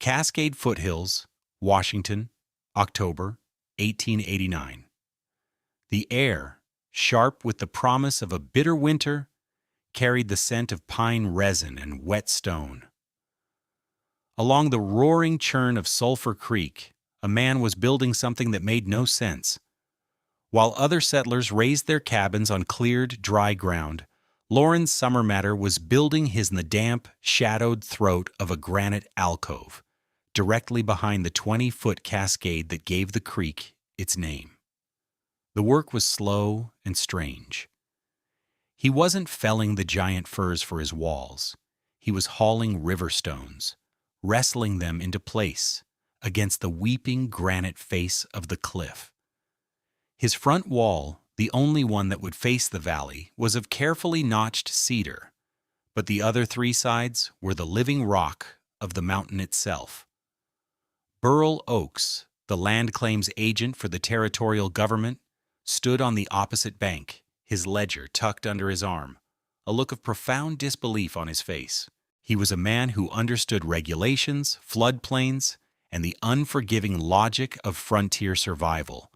Cascade Foothills, Washington, October 1889. The air, sharp with the promise of a bitter winter, carried the scent of pine resin and wet stone. Along the roaring churn of Sulphur Creek, a man was building something that made no sense. While other settlers raised their cabins on cleared, dry ground, Lorenz Summermatter was building his in the damp, shadowed throat of a granite alcove, directly behind the 20-foot cascade that gave the creek its name. The work was slow and strange. He wasn't felling the giant firs for his walls. He was hauling river stones, wrestling them into place against the weeping granite face of the cliff. His front wall, the only one that would face the valley, was of carefully notched cedar, but the other three sides were the living rock of the mountain itself. Burl Oaks, the land claims agent for the territorial government, stood on the opposite bank, his ledger tucked under his arm, a look of profound disbelief on his face. He was a man who understood regulations, floodplains, and the unforgiving logic of frontier survival.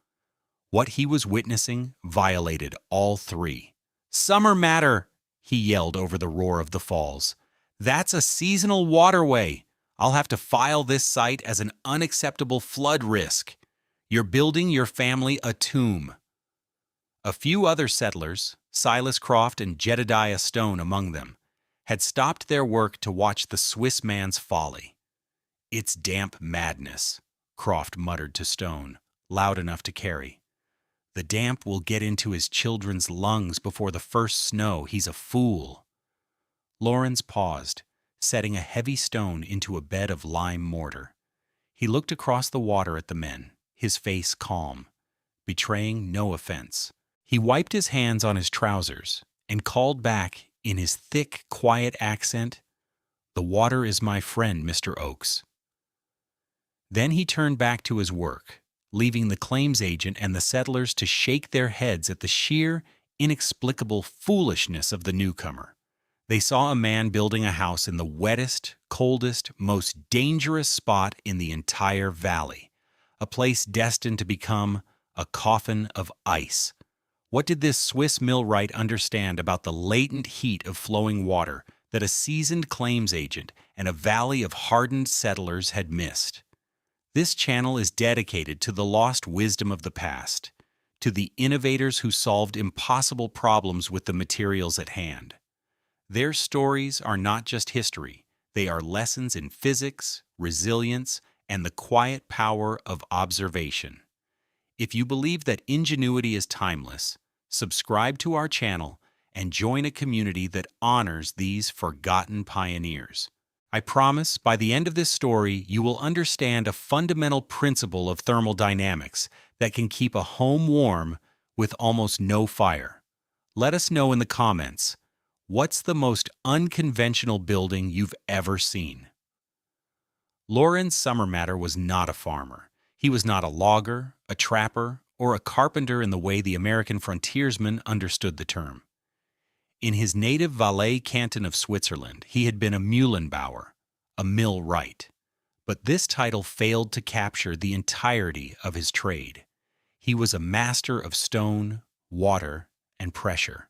What he was witnessing violated all three. "Summermatter!" he yelled over the roar of the falls. "That's a seasonal waterway. I'll have to file this site as an unacceptable flood risk. You're building your family a tomb." A few other settlers, Silas Croft and Jedediah Stone among them, had stopped their work to watch the Swiss man's folly. "It's damp madness," Croft muttered to Stone, loud enough to carry. "The damp will get into his children's lungs before the first snow. He's a fool." Lorenz paused, setting a heavy stone into a bed of lime mortar. He looked across the water at the men, his face calm, betraying no offense. He wiped his hands on his trousers and called back in his thick, quiet accent, "The water is my friend, Mr. Oaks." Then he turned back to his work, leaving the claims agent and the settlers to shake their heads at the sheer, inexplicable foolishness of the newcomer. They saw a man building a house in the wettest, coldest, most dangerous spot in the entire valley, a place destined to become a coffin of ice. What did this Swiss millwright understand about the latent heat of flowing water that a seasoned claims agent and a valley of hardened settlers had missed? This channel is dedicated to the lost wisdom of the past, to the innovators who solved impossible problems with the materials at hand. Their stories are not just history, they are lessons in physics, resilience, and the quiet power of observation. If you believe that ingenuity is timeless, subscribe to our channel and join a community that honors these forgotten pioneers. I promise by the end of this story, you will understand a fundamental principle of thermodynamics that can keep a home warm with almost no fire. Let us know in the comments, what's the most unconventional building you've ever seen? Lorenz Summermatter was not a farmer. He was not a logger, a trapper, or a carpenter in the way the American frontiersman understood the term. In his native Valais canton of Switzerland, he had been a Mühlenbauer, a millwright. But this title failed to capture the entirety of his trade. He was a master of stone, water, and pressure.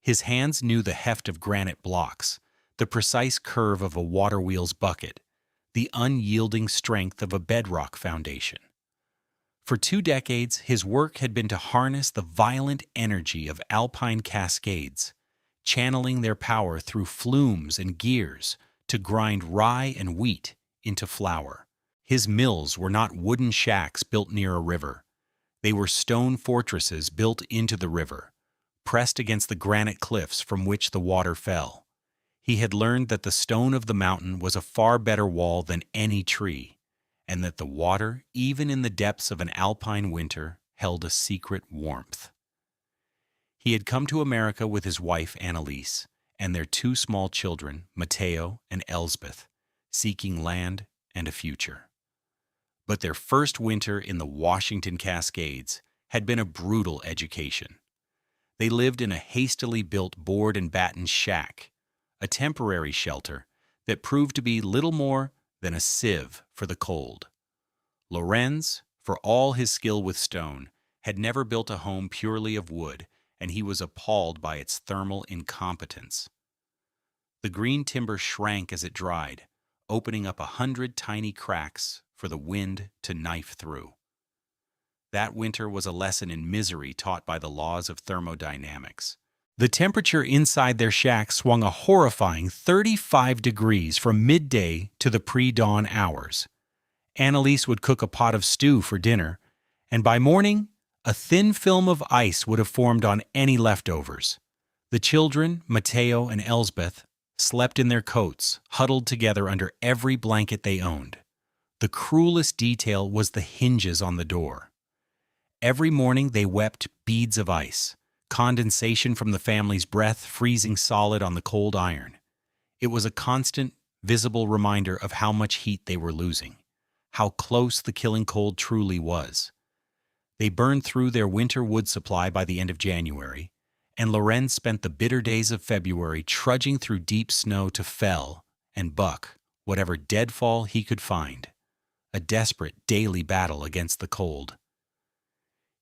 His hands knew the heft of granite blocks, the precise curve of a water wheel's bucket, the unyielding strength of a bedrock foundation. For 2 decades, his work had been to harness the violent energy of alpine cascades, channeling their power through flumes and gears to grind rye and wheat into flour. His mills were not wooden shacks built near a river. They were stone fortresses built into the river, pressed against the granite cliffs from which the water fell. He had learned that the stone of the mountain was a far better wall than any tree, and that the water, even in the depths of an alpine winter, held a secret warmth. He had come to America with his wife Annalise and their 2 small children, Mateo and Elsbeth, seeking land and a future. But their first winter in the Washington Cascades had been a brutal education. They lived in a hastily built board and batten shack, a temporary shelter that proved to be little more than a sieve for the cold. Lorenz, for all his skill with stone, had never built a home purely of wood, and he was appalled by its thermal incompetence. The green timber shrank as it dried, opening up 100 tiny cracks for the wind to knife through. That winter was a lesson in misery taught by the laws of thermodynamics. The temperature inside their shack swung a horrifying 35 degrees from midday to the pre-dawn hours. Annalise would cook a pot of stew for dinner, and by morning, a thin film of ice would have formed on any leftovers. The children, Matteo and Elsbeth, slept in their coats, huddled together under every blanket they owned. The cruelest detail was the hinges on the door. Every morning they wept beads of ice, condensation from the family's breath freezing solid on the cold iron. It was a constant, visible reminder of how much heat they were losing, how close the killing cold truly was. They burned through their winter wood supply by the end of January, and Lorenz spent the bitter days of February trudging through deep snow to fell and buck whatever deadfall he could find, a desperate daily battle against the cold.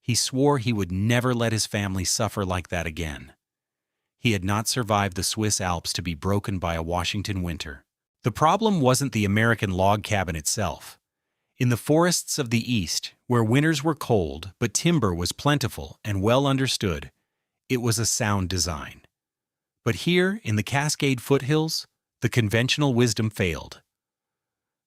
He swore he would never let his family suffer like that again. He had not survived the Swiss Alps to be broken by a Washington winter. The problem wasn't the American log cabin itself. In the forests of the East, where winters were cold but timber was plentiful and well understood, it was a sound design. But here, in the Cascade foothills, the conventional wisdom failed.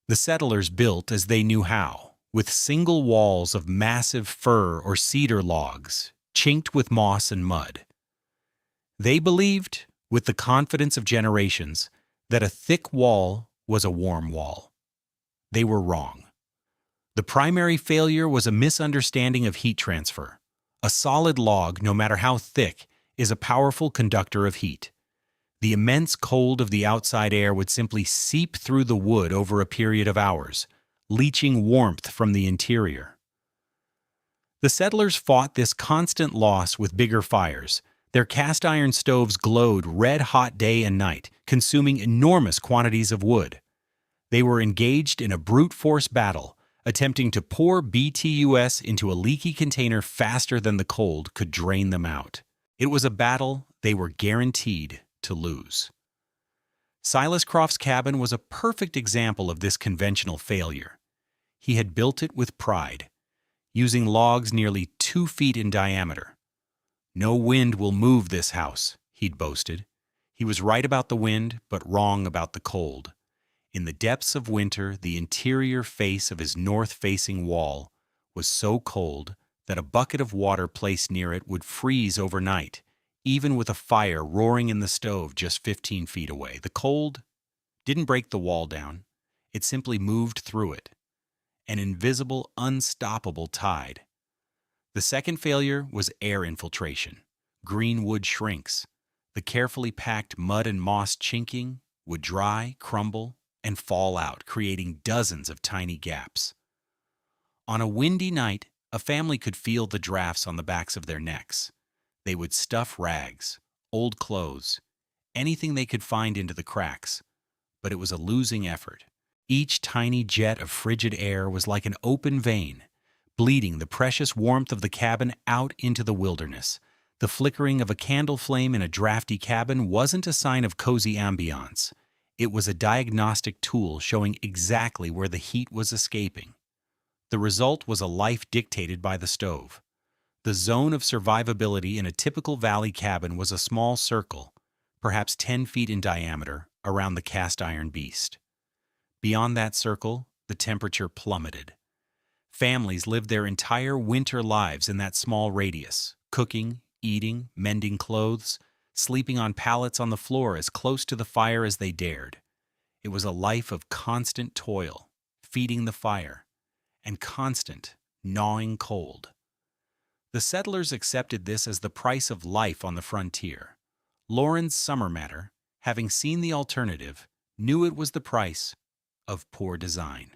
The settlers built as they knew how, with single walls of massive fir or cedar logs, chinked with moss and mud. They believed, with the confidence of generations, that a thick wall was a warm wall. They were wrong. The primary failure was a misunderstanding of heat transfer. A solid log, no matter how thick, is a powerful conductor of heat. The immense cold of the outside air would simply seep through the wood over a period of hours, leaching warmth from the interior. The settlers fought this constant loss with bigger fires. Their cast iron stoves glowed red-hot day and night, consuming enormous quantities of wood. They were engaged in a brute force battle, attempting to pour BTUS into a leaky container faster than the cold could drain them out. It was a battle they were guaranteed to lose. Silas Croft's cabin was a perfect example of this conventional failure. He had built it with pride, using logs nearly 2 feet in diameter. "No wind will move this house," he'd boasted. He was right about the wind, but wrong about the cold. In the depths of winter, the interior face of his north-facing wall was so cold that a bucket of water placed near it would freeze overnight, even with a fire roaring in the stove just 15 feet away. The cold didn't break the wall down. It simply moved through it. An invisible, unstoppable tide. The second failure was air infiltration. Green wood shrinks. The carefully packed mud and moss chinking would dry, crumble, and fall out, creating dozens of tiny gaps. On a windy night, a family could feel the drafts on the backs of their necks. They would stuff rags, old clothes, anything they could find into the cracks, but it was a losing effort. Each tiny jet of frigid air was like an open vein, bleeding the precious warmth of the cabin out into the wilderness. The flickering of a candle flame in a drafty cabin wasn't a sign of cozy ambiance. It was a diagnostic tool showing exactly where the heat was escaping. The result was a life dictated by the stove. The zone of survivability in a typical valley cabin was a small circle, perhaps 10 feet in diameter, around the cast iron beast. Beyond that circle, the temperature plummeted. Families lived their entire winter lives in that small radius, cooking, eating, mending clothes, sleeping on pallets on the floor as close to the fire as they dared. It was a life of constant toil, feeding the fire, and constant, gnawing cold. The settlers accepted this as the price of life on the frontier. Lorenz Summermatter, having seen the alternative, knew it was the price of poor design.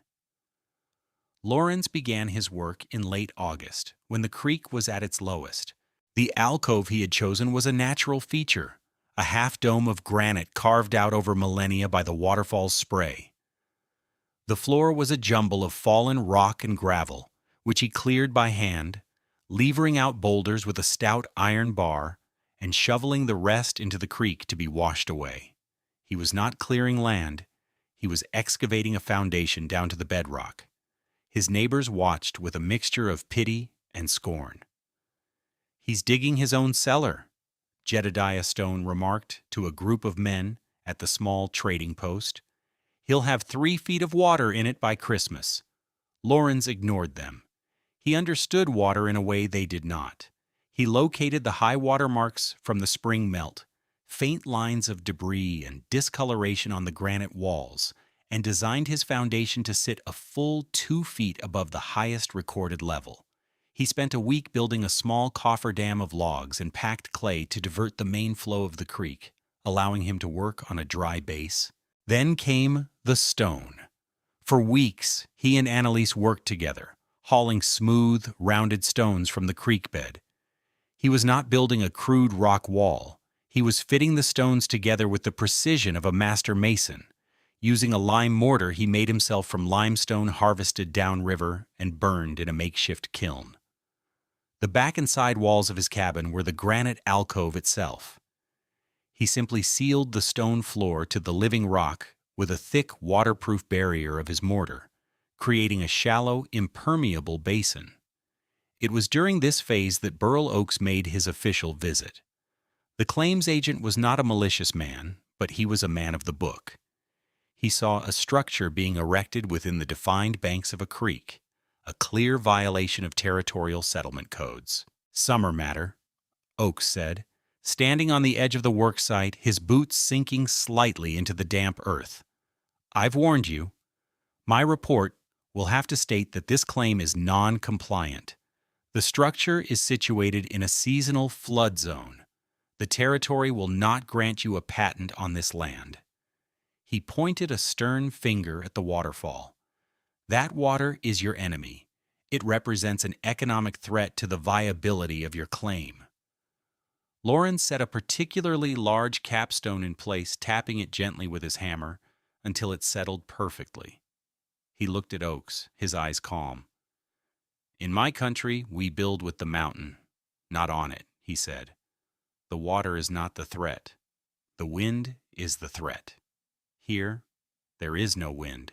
Lorenz began his work in late August, when the creek was at its lowest. The alcove he had chosen was a natural feature, a half-dome of granite carved out over millennia by the Waterfall's spray. The floor was a jumble of fallen rock and gravel, which he cleared by hand, levering out boulders with a stout iron bar and shoveling the rest into the creek to be washed away. He was not clearing land, he was excavating a foundation down to the bedrock. His neighbors watched with a mixture of pity and scorn. "He's digging his own cellar," Jedediah Stone remarked to a group of men at the small trading post. "He'll have 3 feet of water in it by Christmas." Lorenz ignored them. He understood water in a way they did not. He located the high water marks from the spring melt, faint lines of debris and discoloration on the granite walls, and designed his foundation to sit a full 2 feet above the highest recorded level. He spent a week building a small cofferdam of logs and packed clay to divert the main flow of the creek, allowing him to work on a dry base. Then came the stone. For weeks, he and Annalise worked together, hauling smooth, rounded stones from the creek bed. He was not building a crude rock wall. He was fitting the stones together with the precision of a master mason. Using a lime mortar, he made himself from limestone harvested downriver and burned in a makeshift kiln. The back and side walls of his cabin were the granite alcove itself. He simply sealed the stone floor to the living rock with a thick, waterproof barrier of his mortar, creating a shallow, impermeable basin. It was during this phase that Burl Oakes made his official visit. The claims agent was not a malicious man, but he was a man of the book. He saw a structure being erected within the defined banks of a creek, a clear violation of territorial settlement codes. "Summermatter," Oakes said, standing on the edge of the worksite, his boots sinking slightly into the damp earth. "I've warned you. My report will have to state that this claim is non-compliant. The structure is situated in a seasonal flood zone. The territory will not grant you a patent on this land." He pointed a stern finger at the waterfall. "That water is your enemy. It represents an economic threat to the viability of your claim." Lorenz set a particularly large capstone in place, tapping it gently with his hammer until it settled perfectly. He looked at Oakes, his eyes calm. "In my country, we build with the mountain, not on it," he said. "The water is not the threat. The wind is the threat. Here, there is no wind."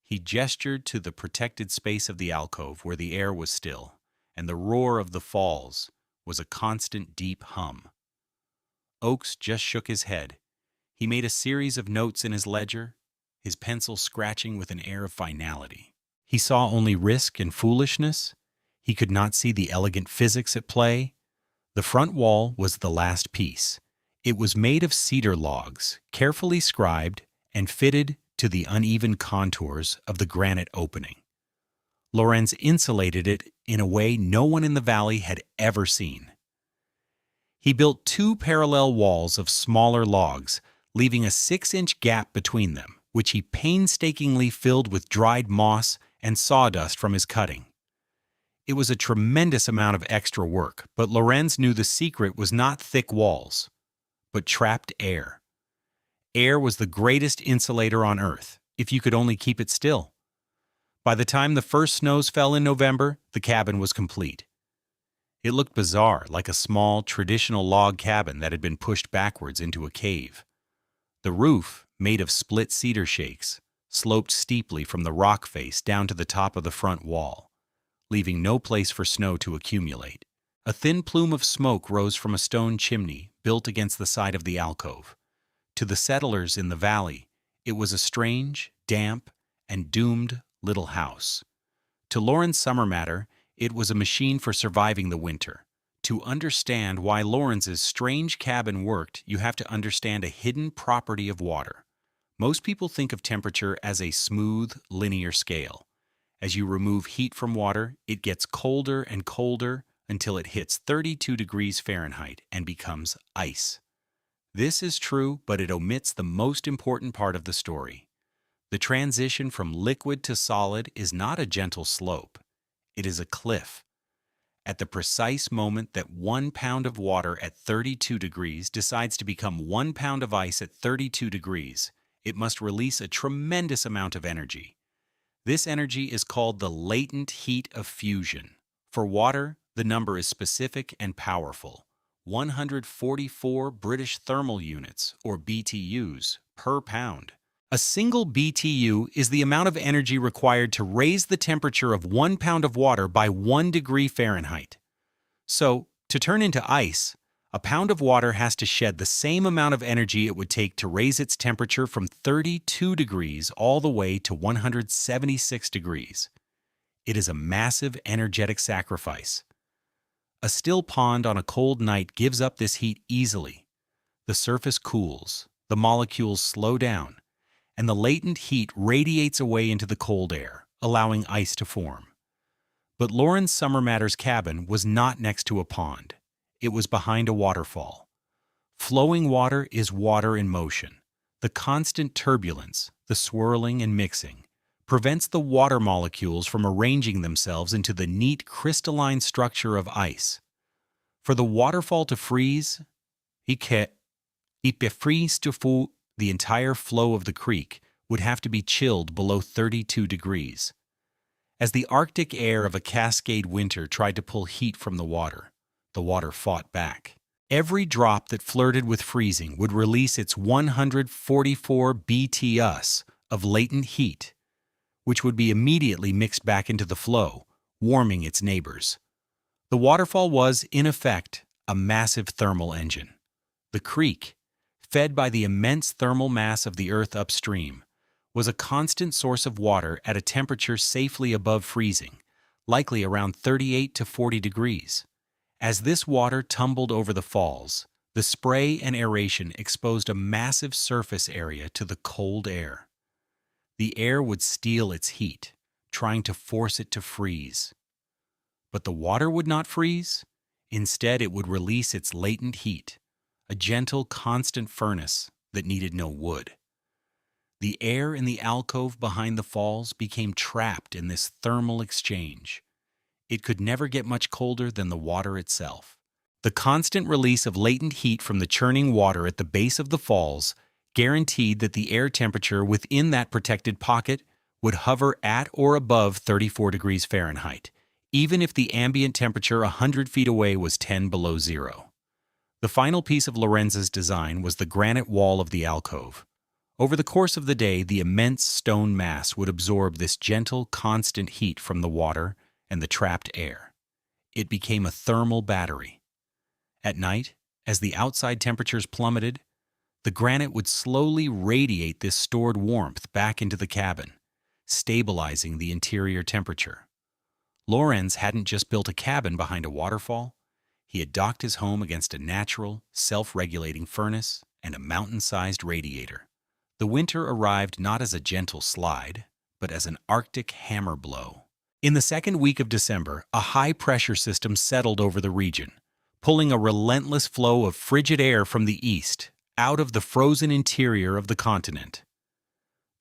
He gestured to the protected space of the alcove where the air was still, and the roar of the falls was a constant deep hum. Oakes just shook his head. He made a series of notes in his ledger, his pencil scratching with an air of finality. He saw only risk and foolishness. He could not see the elegant physics at play. The front wall was the last piece. It was made of cedar logs, carefully scribed and fitted to the uneven contours of the granite opening. Lorenz insulated it in a way no one in the valley had ever seen. He built 2 parallel walls of smaller logs, leaving a 6-inch gap between them, which he painstakingly filled with dried moss and sawdust from his cutting. It was a tremendous amount of extra work, but Lorenz knew the secret was not thick walls, but trapped air. Air was the greatest insulator on Earth, if you could only keep it still. By the time the first snows fell in November, the cabin was complete. It looked bizarre, like a small, traditional log cabin that had been pushed backwards into a cave. The roof, made of split cedar shakes, sloped steeply from the rock face down to the top of the front wall, leaving no place for snow to accumulate. A thin plume of smoke rose from a stone chimney built against the side of the alcove. To the settlers in the valley, it was a strange, damp, and doomed little house. To Lorenz Summermatter, it was a machine for surviving the winter. To understand why Lorenz's strange cabin worked, you have to understand a hidden property of water. Most people think of temperature as a smooth, linear scale. As you remove heat from water, it gets colder and colder until it hits 32 degrees Fahrenheit and becomes ice. This is true, but it omits the most important part of the story. The transition from liquid to solid is not a gentle slope. It is a cliff. At the precise moment that 1 pound of water at 32 degrees decides to become 1 pound of ice at 32 degrees, it must release a tremendous amount of energy. This energy is called the latent heat of fusion. For water, the number is specific and powerful: 144 British thermal units, or BTUs, per pound. A single BTU is the amount of energy required to raise the temperature of 1 pound of water by 1 degree Fahrenheit. So, to turn into ice, a pound of water has to shed the same amount of energy it would take to raise its temperature from 32 degrees all the way to 176 degrees. It is a massive energetic sacrifice. A still pond on a cold night gives up this heat easily. The surface cools, the molecules slow down, and the latent heat radiates away into the cold air, allowing ice to form. But Lorenz Summermatter's cabin was not next to a pond. It was behind a waterfall. Flowing water is water in motion. The constant turbulence, the swirling and mixing, prevents the water molecules from arranging themselves into the neat crystalline structure of ice. For the waterfall to freeze, the entire flow of the creek would have to be chilled below 32 degrees. As the Arctic air of a Cascade winter tried to pull heat from the water fought back. Every drop that flirted with freezing would release its 144 BTUs of latent heat, which would be immediately mixed back into the flow, warming its neighbors. The waterfall was, in effect, a massive thermal engine. The creek, fed by the immense thermal mass of the earth upstream, was a constant source of water at a temperature safely above freezing, likely around 38 to 40 degrees. As this water tumbled over the falls, the spray and aeration exposed a massive surface area to the cold air. The air would steal its heat, trying to force it to freeze. But the water would not freeze. Instead, it would release its latent heat, a gentle, constant furnace that needed no wood. The air in the alcove behind the falls became trapped in this thermal exchange. It could never get much colder than the water itself. The constant release of latent heat from the churning water at the base of the falls guaranteed that the air temperature within that protected pocket would hover at or above 34 degrees Fahrenheit, even if the ambient temperature 100 feet away was 10 below zero. The final piece of Lorenz's design was the granite wall of the alcove. Over the course of the day, the immense stone mass would absorb this gentle, constant heat from the water and the trapped air. It became a thermal battery. At night, as the outside temperatures plummeted, the granite would slowly radiate this stored warmth back into the cabin, stabilizing the interior temperature. Lorenz hadn't just built a cabin behind a waterfall. He had docked his home against a natural, self-regulating furnace and a mountain-sized radiator. The winter arrived not as a gentle slide, but as an Arctic hammer blow. In the second week of December, a high-pressure system settled over the region, pulling a relentless flow of frigid air from the east out of the frozen interior of the continent.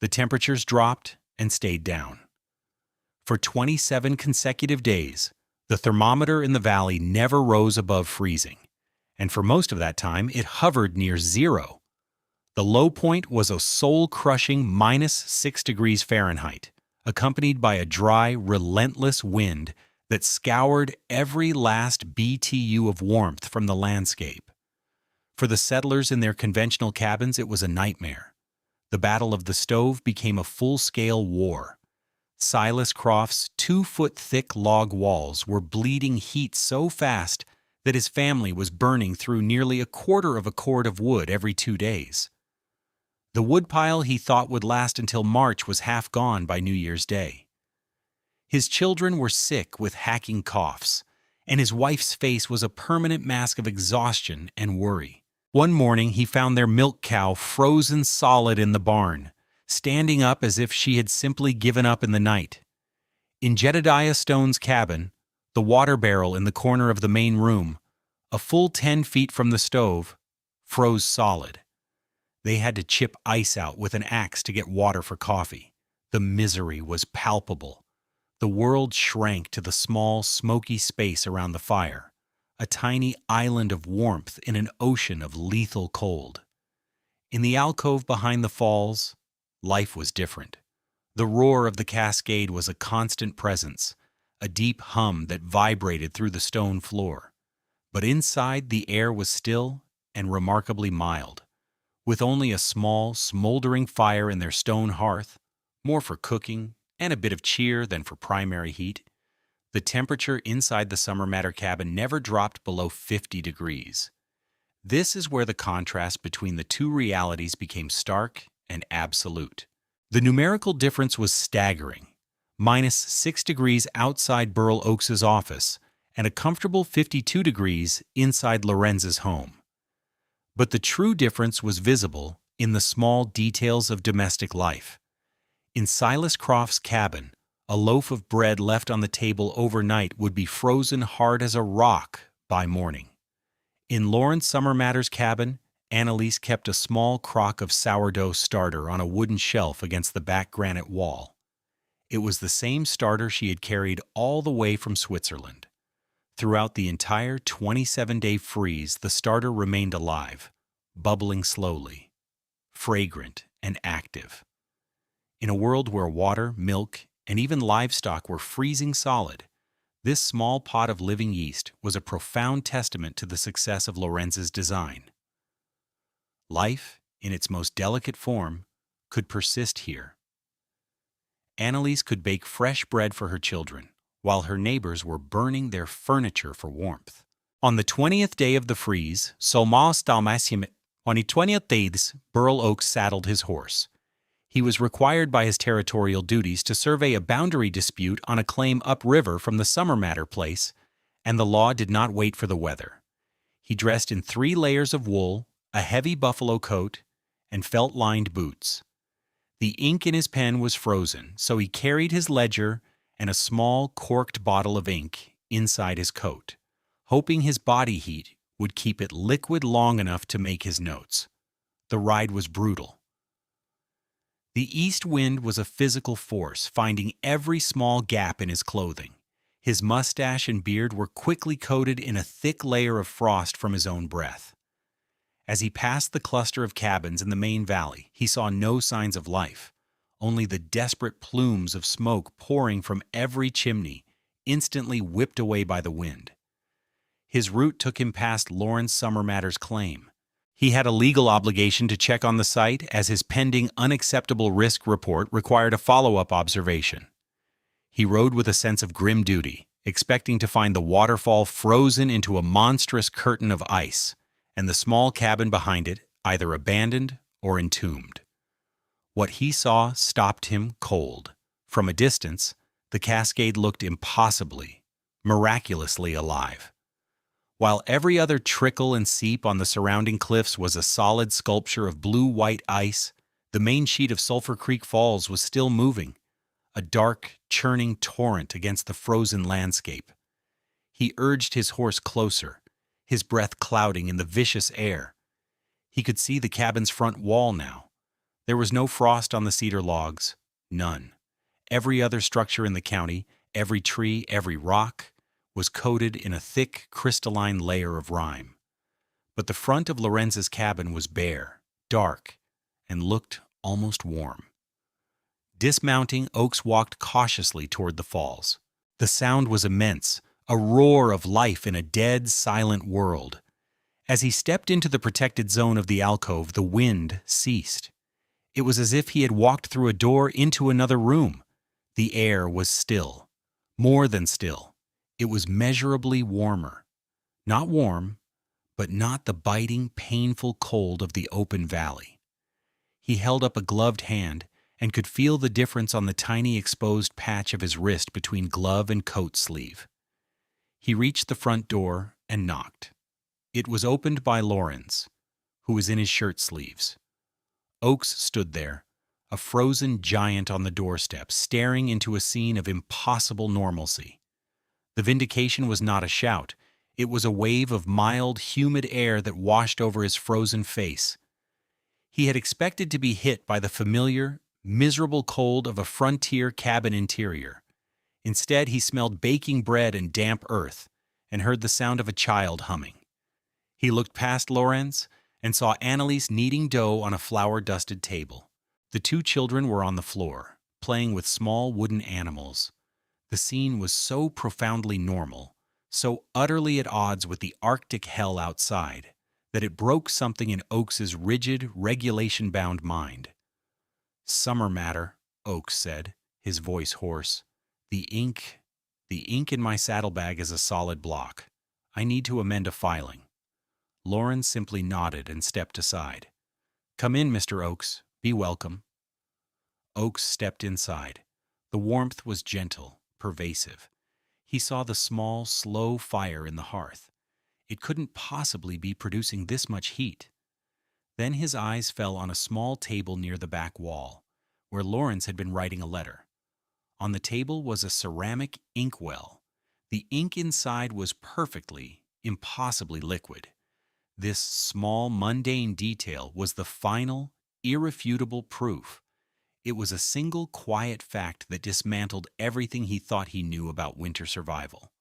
The temperatures dropped and stayed down. For 27 consecutive days, the thermometer in the valley never rose above freezing, and for most of that time it hovered near zero. The low point was a soul-crushing -6 degrees Fahrenheit, accompanied by a dry, relentless wind that scoured every last BTU of warmth from the landscape. For the settlers in their conventional cabins, it was a nightmare. The Battle of the Stove became a full-scale war. Silas Croft's 2-foot-thick log walls were bleeding heat so fast that his family was burning through nearly a quarter of a cord of wood every 2 days. The woodpile he thought would last until March was half gone by New Year's Day. His children were sick with hacking coughs, and his wife's face was a permanent mask of exhaustion and worry. One morning he found their milk cow frozen solid in the barn, standing up as if she had simply given up in the night. In Jedediah Stone's cabin, the water barrel in the corner of the main room, a full 10 feet from the stove, froze solid. They had to chip ice out with an axe to get water for coffee. The misery was palpable. The world shrank to the small, smoky space around the fire, a tiny island of warmth in an ocean of lethal cold. In the alcove behind the falls, life was different. The roar of the Cascade was a constant presence, a deep hum that vibrated through the stone floor. But inside, the air was still and remarkably mild, with only a small, smoldering fire in their stone hearth, more for cooking and a bit of cheer than for primary heat. The temperature inside the Summermatter cabin never dropped below 50 degrees. This is where the contrast between the two realities became stark and absolute. The numerical difference was staggering, -6 degrees outside Burl Oakes's office and a comfortable 52 degrees inside Lorenz's home. But the true difference was visible in the small details of domestic life. In Silas Croft's cabin, a loaf of bread left on the table overnight would be frozen hard as a rock by morning. In Lorenz Summermatter's cabin, Annalise kept a small crock of sourdough starter on a wooden shelf against the back granite wall. It was the same starter she had carried all the way from Switzerland. Throughout the entire 27-day freeze, the starter remained alive, bubbling slowly, fragrant and active. In a world where water, milk, and even livestock were freezing solid, this small pot of living yeast was a profound testament to the success of Lorenz's design. Life, in its most delicate form, could persist here. Annalise could bake fresh bread for her children, while her neighbors were burning their furniture for warmth. On the 20th day of the freeze, on the 20th days, Burl Oakes saddled his horse. He was required by his territorial duties to survey a boundary dispute on a claim upriver from the Summermatter place, and the law did not wait for the weather. He dressed in 3 layers of wool, a heavy buffalo coat, and felt-lined boots. The ink in his pen was frozen, so he carried his ledger and a small corked bottle of ink inside his coat, hoping his body heat would keep it liquid long enough to make his notes. The ride was brutal. The east wind was a physical force, finding every small gap in his clothing. His mustache and beard were quickly coated in a thick layer of frost from his own breath. As he passed the cluster of cabins in the main valley, he saw no signs of life, only the desperate plumes of smoke pouring from every chimney, instantly whipped away by the wind. His route took him past Lorenz Summermatter's claim. He had a legal obligation to check on the site, as his pending unacceptable risk report required a follow-up observation. He rode with a sense of grim duty, expecting to find the waterfall frozen into a monstrous curtain of ice, and the small cabin behind it either abandoned or entombed. What he saw stopped him cold. From a distance, the Cascade looked impossibly, miraculously alive. While every other trickle and seep on the surrounding cliffs was a solid sculpture of blue-white ice, the main sheet of Sulphur Creek Falls was still moving, a dark, churning torrent against the frozen landscape. He urged his horse closer, his breath clouding in the vicious air. He could see the cabin's front wall now. There was no frost on the cedar logs, none. Every other structure in the county, every tree, every rock, was coated in a thick, crystalline layer of rime. But the front of Lorenz's cabin was bare, dark, and looked almost warm. Dismounting, Oakes walked cautiously toward the falls. The sound was immense, a roar of life in a dead, silent world. As he stepped into the protected zone of the alcove, the wind ceased. It was as if he had walked through a door into another room. The air was still, more than still. It was measurably warmer. Not warm, but not the biting, painful cold of the open valley. He held up a gloved hand and could feel the difference on the tiny exposed patch of his wrist between glove and coat sleeve. He reached the front door and knocked. It was opened by Lorenz, who was in his shirt sleeves. Oakes stood there, a frozen giant on the doorstep, staring into a scene of impossible normalcy. The vindication was not a shout. It was a wave of mild, humid air that washed over his frozen face. He had expected to be hit by the familiar, miserable cold of a frontier cabin interior. Instead, he smelled baking bread and damp earth, and heard the sound of a child humming. He looked past Lorenz and saw Annalise kneading dough on a flour-dusted table. The two children were on the floor, playing with small wooden animals. The scene was so profoundly normal, so utterly at odds with the Arctic hell outside, that it broke something in Oakes's rigid, regulation-bound mind. "Summermatter," Oakes said, his voice hoarse. The ink in my saddlebag is a solid block. I need to amend a filing." Lorenz simply nodded and stepped aside. "Come in, Mr. Oakes. Be welcome." Oakes stepped inside. The warmth was gentle, pervasive. He saw the small, slow fire in the hearth. It couldn't possibly be producing this much heat. Then his eyes fell on a small table near the back wall, where Lorenz had been writing a letter. On the table was a ceramic inkwell. The ink inside was perfectly, impossibly liquid. This small, mundane detail was the final, irrefutable proof. It was a single quiet fact that dismantled everything he thought he knew about winter survival.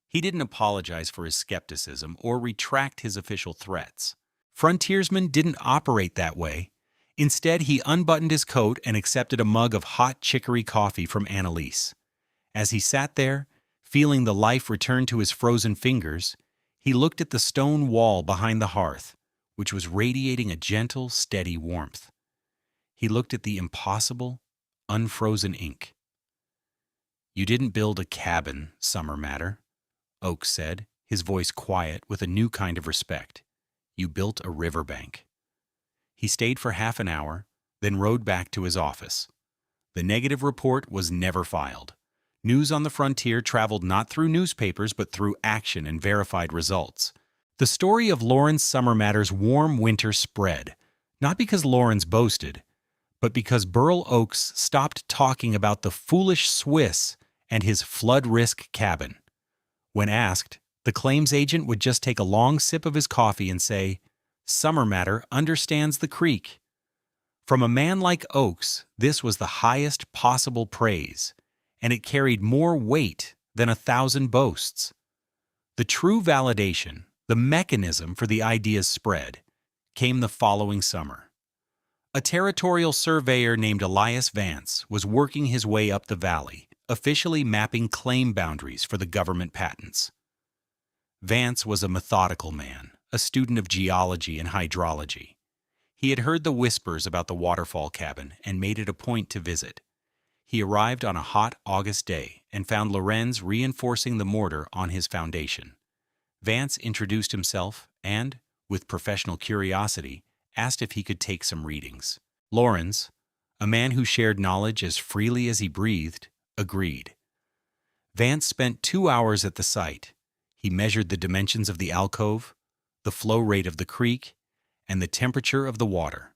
He didn't apologize for his skepticism or retract his official threats. Frontiersmen didn't operate that way. Instead, he unbuttoned his coat and accepted a mug of hot chicory coffee from Annalise. As he sat there, feeling the life return to his frozen fingers, he looked at the stone wall behind the hearth, which was radiating a gentle, steady warmth. He looked at the impossible, unfrozen ink. "You didn't build a cabin, Summermatter," Oakes said, his voice quiet with a new kind of respect. "You built a riverbank." He stayed for half an hour, then rode back to his office. The negative report was never filed. News on the frontier traveled not through newspapers but through action and verified results. The story of Lorenz Summermatter's warm winter spread, not because Lorenz boasted, but because Burl Oakes stopped talking about the foolish Swiss and his flood risk cabin. When asked, the claims agent would just take a long sip of his coffee and say, "Summermatter understands the creek." From a man like Oakes, this was the highest possible praise, and it carried more weight than 1,000 boasts. The true validation, the mechanism for the idea's spread, came the following summer. A territorial surveyor named Elias Vance was working his way up the valley, officially mapping claim boundaries for the government patents. Vance was a methodical man, a student of geology and hydrology. He had heard the whispers about the Waterfall cabin and made it a point to visit. He arrived on a hot August day and found Lorenz reinforcing the mortar on his foundation. Vance introduced himself and, with professional curiosity, asked if he could take some readings. Lorenz, a man who shared knowledge as freely as he breathed, agreed. Vance spent 2 hours at the site. He measured the dimensions of the alcove, the flow rate of the creek, and the temperature of the water.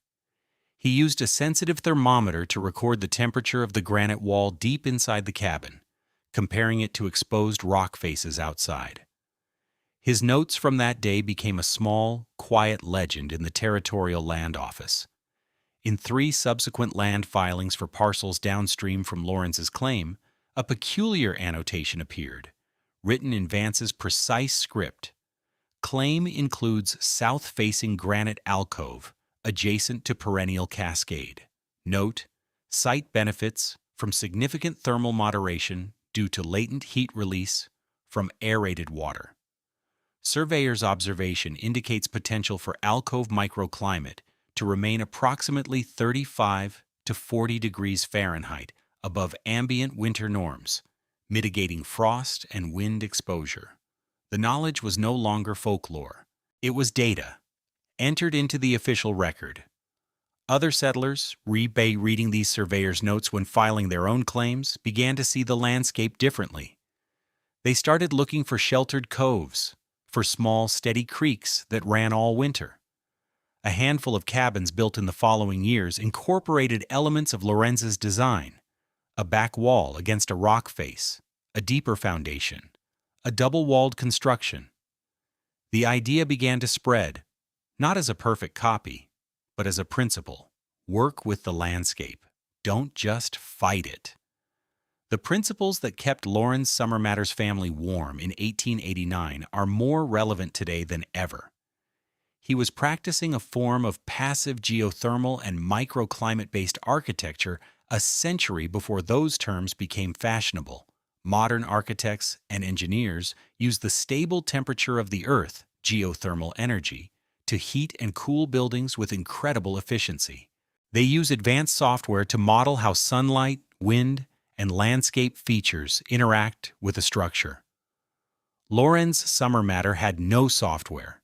He used a sensitive thermometer to record the temperature of the granite wall deep inside the cabin, comparing it to exposed rock faces outside. His notes from that day became a small, quiet legend in the Territorial Land Office. In 3 subsequent land filings for parcels downstream from Lorenz's claim, a peculiar annotation appeared, written in Vance's precise script. Claim includes south-facing granite alcove adjacent to perennial Cascade. Note, site benefits from significant thermal moderation due to latent heat release from aerated water. Surveyor's observation indicates potential for alcove microclimate to remain approximately 35 to 40 degrees Fahrenheit above ambient winter norms, mitigating frost and wind exposure. The knowledge was no longer folklore. It was data, entered into the official record. Other settlers, reading these surveyors' notes when filing their own claims, began to see the landscape differently. They started looking for sheltered coves, for small, steady creeks that ran all winter. A handful of cabins built in the following years incorporated elements of Lorenz's design: a back wall against a rock face, a deeper foundation, a double-walled construction. The idea began to spread, not as a perfect copy, but as a principle. Work with the landscape. Don't just fight it. The principles that kept Lorenz Summermatter's family warm in 1889 are more relevant today than ever. He was practicing a form of passive geothermal and microclimate-based architecture a century before those terms became fashionable. Modern architects and engineers use the stable temperature of the Earth, geothermal energy, to heat and cool buildings with incredible efficiency. They use advanced software to model how sunlight, wind, and landscape features interact with a structure. Lorenz Summermatter had no software.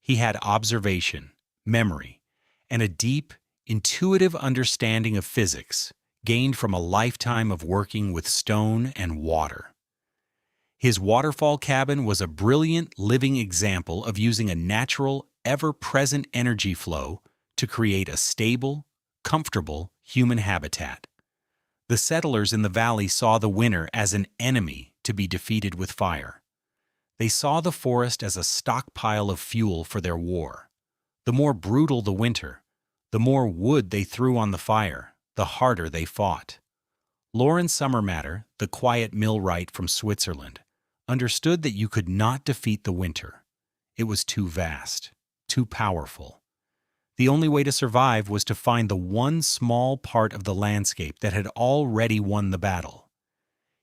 He had observation, memory, and a deep, intuitive understanding of physics gained from a lifetime of working with stone and water. His waterfall cabin was a brilliant living example of using a natural, ever-present energy flow to create a stable, comfortable human habitat. The settlers in the valley saw the winter as an enemy to be defeated with fire. They saw the forest as a stockpile of fuel for their war. The more brutal the winter, the more wood they threw on the fire, the harder they fought. Lorenz Summermatter, the quiet millwright from Switzerland, understood that you could not defeat the winter. It was too vast, too powerful. The only way to survive was to find the one small part of the landscape that had already won the battle.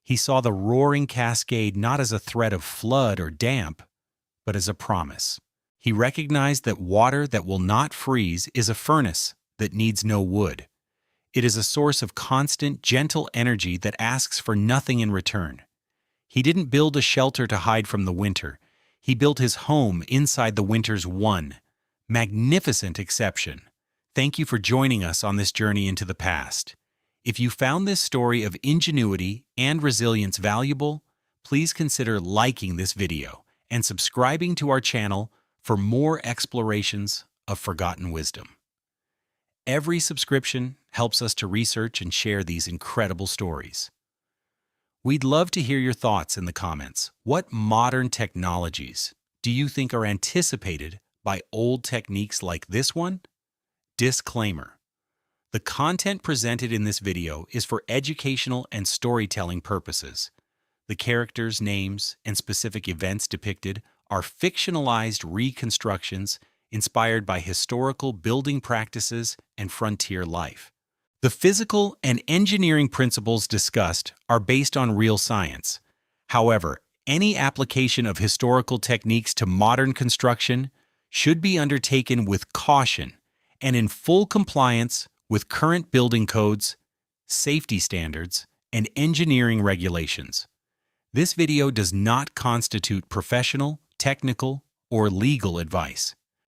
He saw the roaring Cascade not as a threat of flood or damp, but as a promise. He recognized that water that will not freeze is a furnace that needs no wood. It is a source of constant, gentle energy that asks for nothing in return. He didn't build a shelter to hide from the winter. He built his home inside the winter's one magnificent exception. Thank you for joining us on this journey into the past. If you found this story of ingenuity and resilience valuable, please consider liking this video and subscribing to our channel for more explorations of forgotten wisdom. Every subscription helps us to research and share these incredible stories. We'd love to hear your thoughts in the comments. What modern technologies do you think are anticipated by old techniques like this one? Disclaimer: the content presented in this video is for educational and storytelling purposes. The characters, names, and specific events depicted are fictionalized reconstructions inspired by historical building practices and frontier life. The physical and engineering principles discussed are based on real science. However, any application of historical techniques to modern construction should be undertaken with caution and in full compliance with current building codes, safety standards, and engineering regulations. This video does not constitute professional, technical, or legal advice.